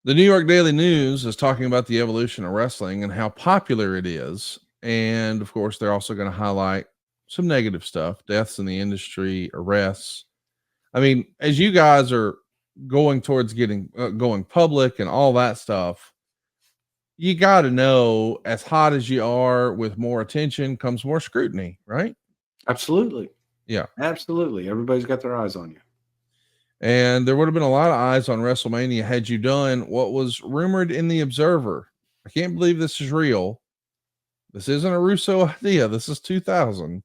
The New York Daily News is talking about the evolution of wrestling and how popular it is. And of course, they're also going to highlight some negative stuff, deaths in the industry, arrests. I mean, as you guys are going towards getting going public and all that stuff, you got to know, as hot as you are, with more attention comes more scrutiny, right? Absolutely. Yeah. Absolutely. Everybody's got their eyes on you. And there would have been a lot of eyes on WrestleMania had you done what was rumored in the Observer. I can't believe this is real. This isn't a Russo idea. This is 2000.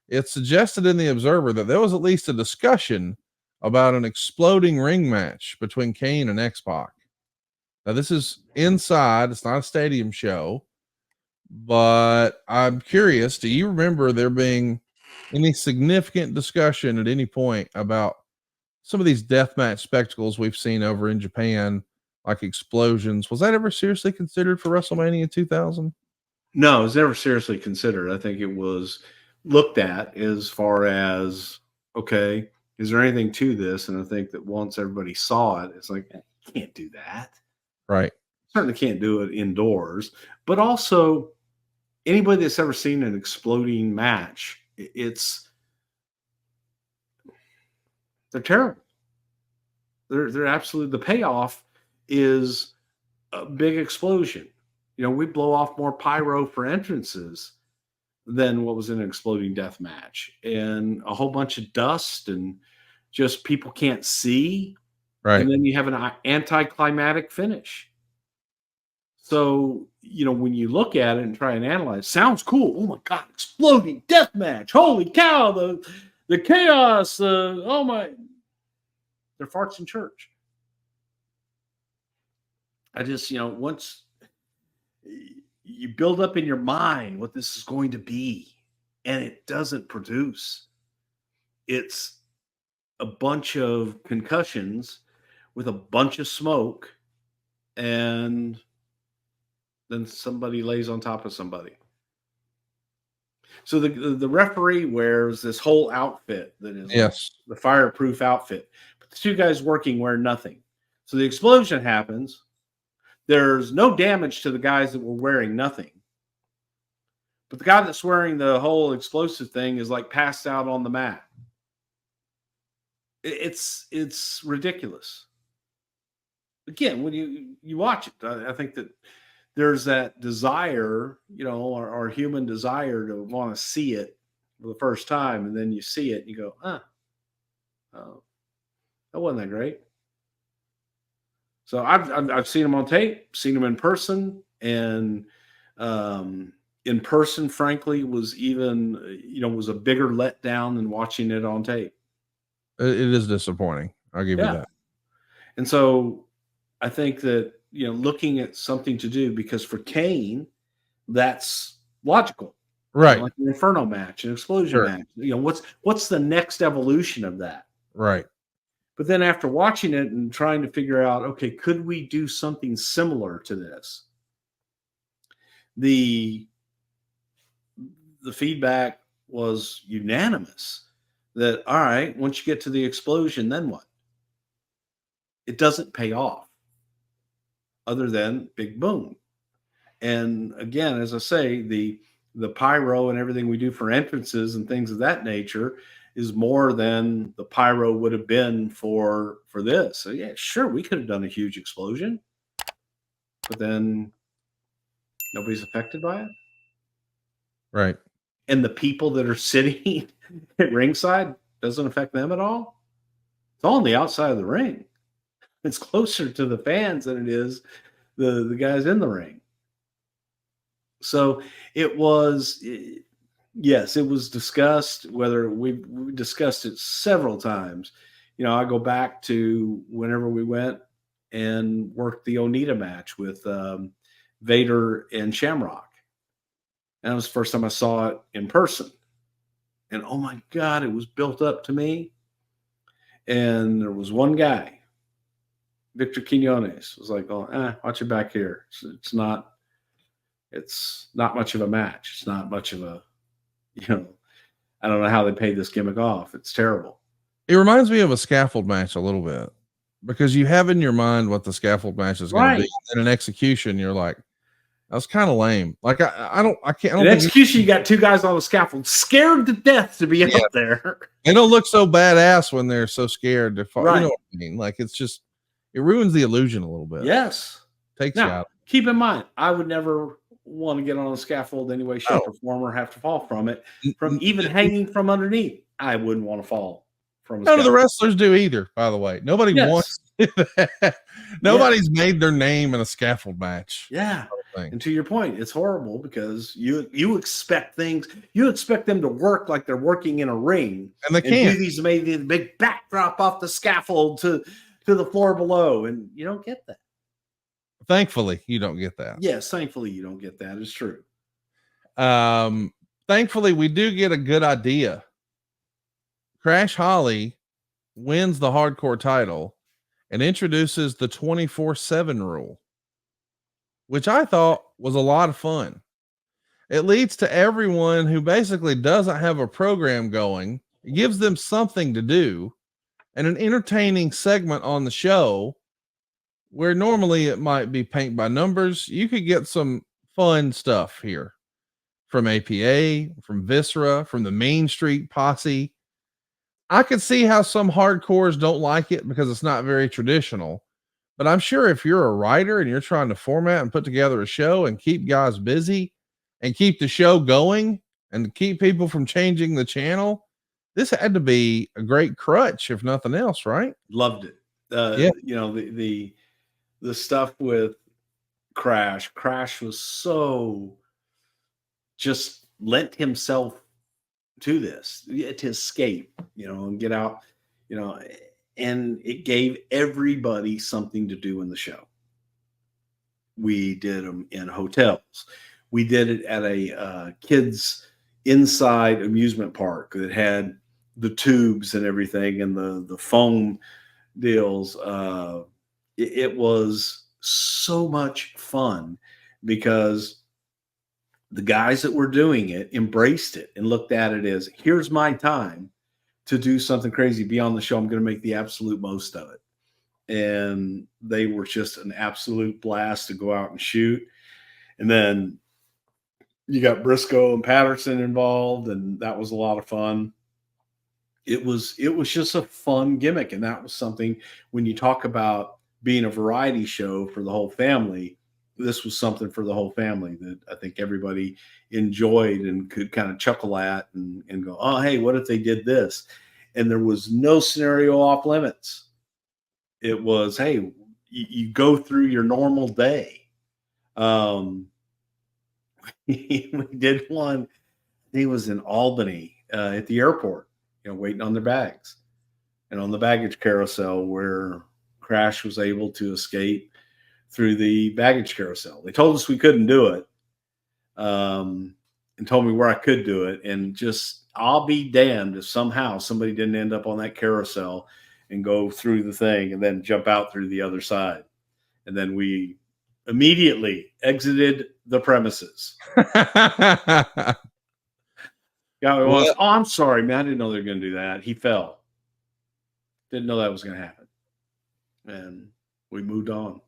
It's suggested in the Observer that there was at least a discussion about an exploding ring match between Kane and X-Pac. Now, this is inside. It's not a stadium show. But I'm curious, do you remember there being any significant discussion at any point about some of these deathmatch spectacles we've seen over in Japan, like explosions? Was that ever seriously considered for WrestleMania 2000? No, it was never seriously considered. I think it was looked at as far as, okay, is there anything to this? And I think that once everybody saw it, it's like, you can't do that. Right. Certainly can't do it indoors. But also, anybody that's ever seen an exploding match, they're terrible. They're absolutely, the payoff is a big explosion. You know, we blow off more pyro for entrances than what was in an exploding death match, and a whole bunch of dust and just people can't see. Right. And then you have an anticlimactic finish. So, you know, when you look at it and try and analyze, sounds cool. Oh my God, exploding death match. Holy cow, the chaos, oh my, they're farts in church. I just, you know, once you build up in your mind what this is going to be and it doesn't produce, it's a bunch of concussions with a bunch of smoke, and then somebody lays on top of somebody. So the referee wears this whole outfit that is Yes. the fireproof outfit, but the two guys working wear nothing. So the explosion happens. There's no damage to the guys that were wearing nothing. But the guy that's wearing the whole explosive thing is like passed out on the mat. It's ridiculous. Again, when you watch it, I think that there's that desire, you know, our human desire to want to see it for the first time, and then you see it and you go, oh, that wasn't that great. So I've seen them on tape, seen them in person, and in person, frankly, was even, you know, was a bigger letdown than watching it on tape. It is disappointing. I'll give you that. And so I think that, you know, looking at something to do, because for Kane, that's logical. Right. You know, like an Inferno match, an explosion match. You know, what's the next evolution of that? Right. But then after watching it and trying to figure out, okay, could we do something similar to this? The feedback was unanimous that, all right, once you get to the explosion, then what? It doesn't pay off other than big boom. And again, as I say, the pyro and everything we do for entrances and things of that nature is more than the pyro would have been for this. So yeah, sure, we could have done a huge explosion, but then nobody's affected by it. Right. And the people that are sitting at ringside doesn't affect them at all. It's all on the outside of the ring. It's closer to the fans than it is the guys in the ring. So it was, yes, it was discussed, whether we discussed it several times. You know, I go back to whenever we went and worked the Onita match with Vader and Shamrock. And that was the first time I saw it in person. And oh my God, it was built up to me. And there was one guy, Victor Quinones, was like, oh, watch it back here. It's not much of a match. It's not much of a, you know, I don't know how they paid this gimmick off. It's terrible. It reminds me of a scaffold match a little bit. because you have in your mind what the scaffold match is going to be. Right. And in execution, you're like, that's kind of lame. Like I don't In execution, you got two guys on the scaffold, scared to death to be out there. They don't look so badass when they're so scared to fall. Right. You know what I mean? Like it's just, it ruins the illusion a little bit. Yes. Takes you Now, out. keep in mind, I would never want to get on a scaffold anyway, shape, or form, or have to fall from it. From even hanging from underneath, I wouldn't want to fall from a None of the scaffold. wrestlers do either, by the way. Nobody wants that. Nobody's made their name in a scaffold match. Yeah. And to your point, it's horrible because you expect things, you expect them to work like they're working in a ring, and they can't do these amazing big backdrop off the scaffold to the floor below, and you don't get that. Thankfully, you don't get that. Yes, thankfully you don't get that. It's true. Thankfully, we do get a good idea. Crash Holly wins the hardcore title and introduces the 24/7 rule, which I thought was a lot of fun. It leads to everyone who basically doesn't have a program going. It gives them something to do and an entertaining segment on the show where normally it might be paint by numbers. You could get some fun stuff here from APA, from Viscera, from the Main Street Posse. I could see how some hardcores don't like it because it's not very traditional. But I'm sure if you're a writer and you're trying to format and put together a show and keep guys busy and keep the show going and keep people from changing the channel, this had to be a great crutch, if nothing else, right? Loved it. You know, the stuff with Crash was so just lent himself to this, to escape, you know, and get out, you know, and it gave everybody something to do in the show. We did them in hotels. We did it at a kids inside amusement park that had the tubes and everything and the foam deals. It was so much fun because the guys that were doing it embraced it and looked at it as, here's my time to do something crazy beyond the show. I'm going to make the absolute most of it. And they were just an absolute blast to go out and shoot. And then you got Briscoe and Patterson involved, and that was a lot of fun. It was just a fun gimmick. And that was something, when you talk about being a variety show for the whole family, this was something for the whole family that I think everybody enjoyed and could kind of chuckle at and go, oh, hey, what if they did this? And there was no scenario off limits. It was, hey, you go through your normal day. We did one. He was in Albany at the airport, you know, waiting on their bags, and on the baggage carousel where Crash was able to escape through the baggage carousel. They told us we couldn't do it, and told me where I could do it. And just, I'll be damned if somehow somebody didn't end up on that carousel and go through the thing and then jump out through the other side. And then we immediately exited the premises. Yeah, oh, I'm sorry, man. I didn't know they were going to do that. He fell. Didn't know that was going to happen. And we moved on.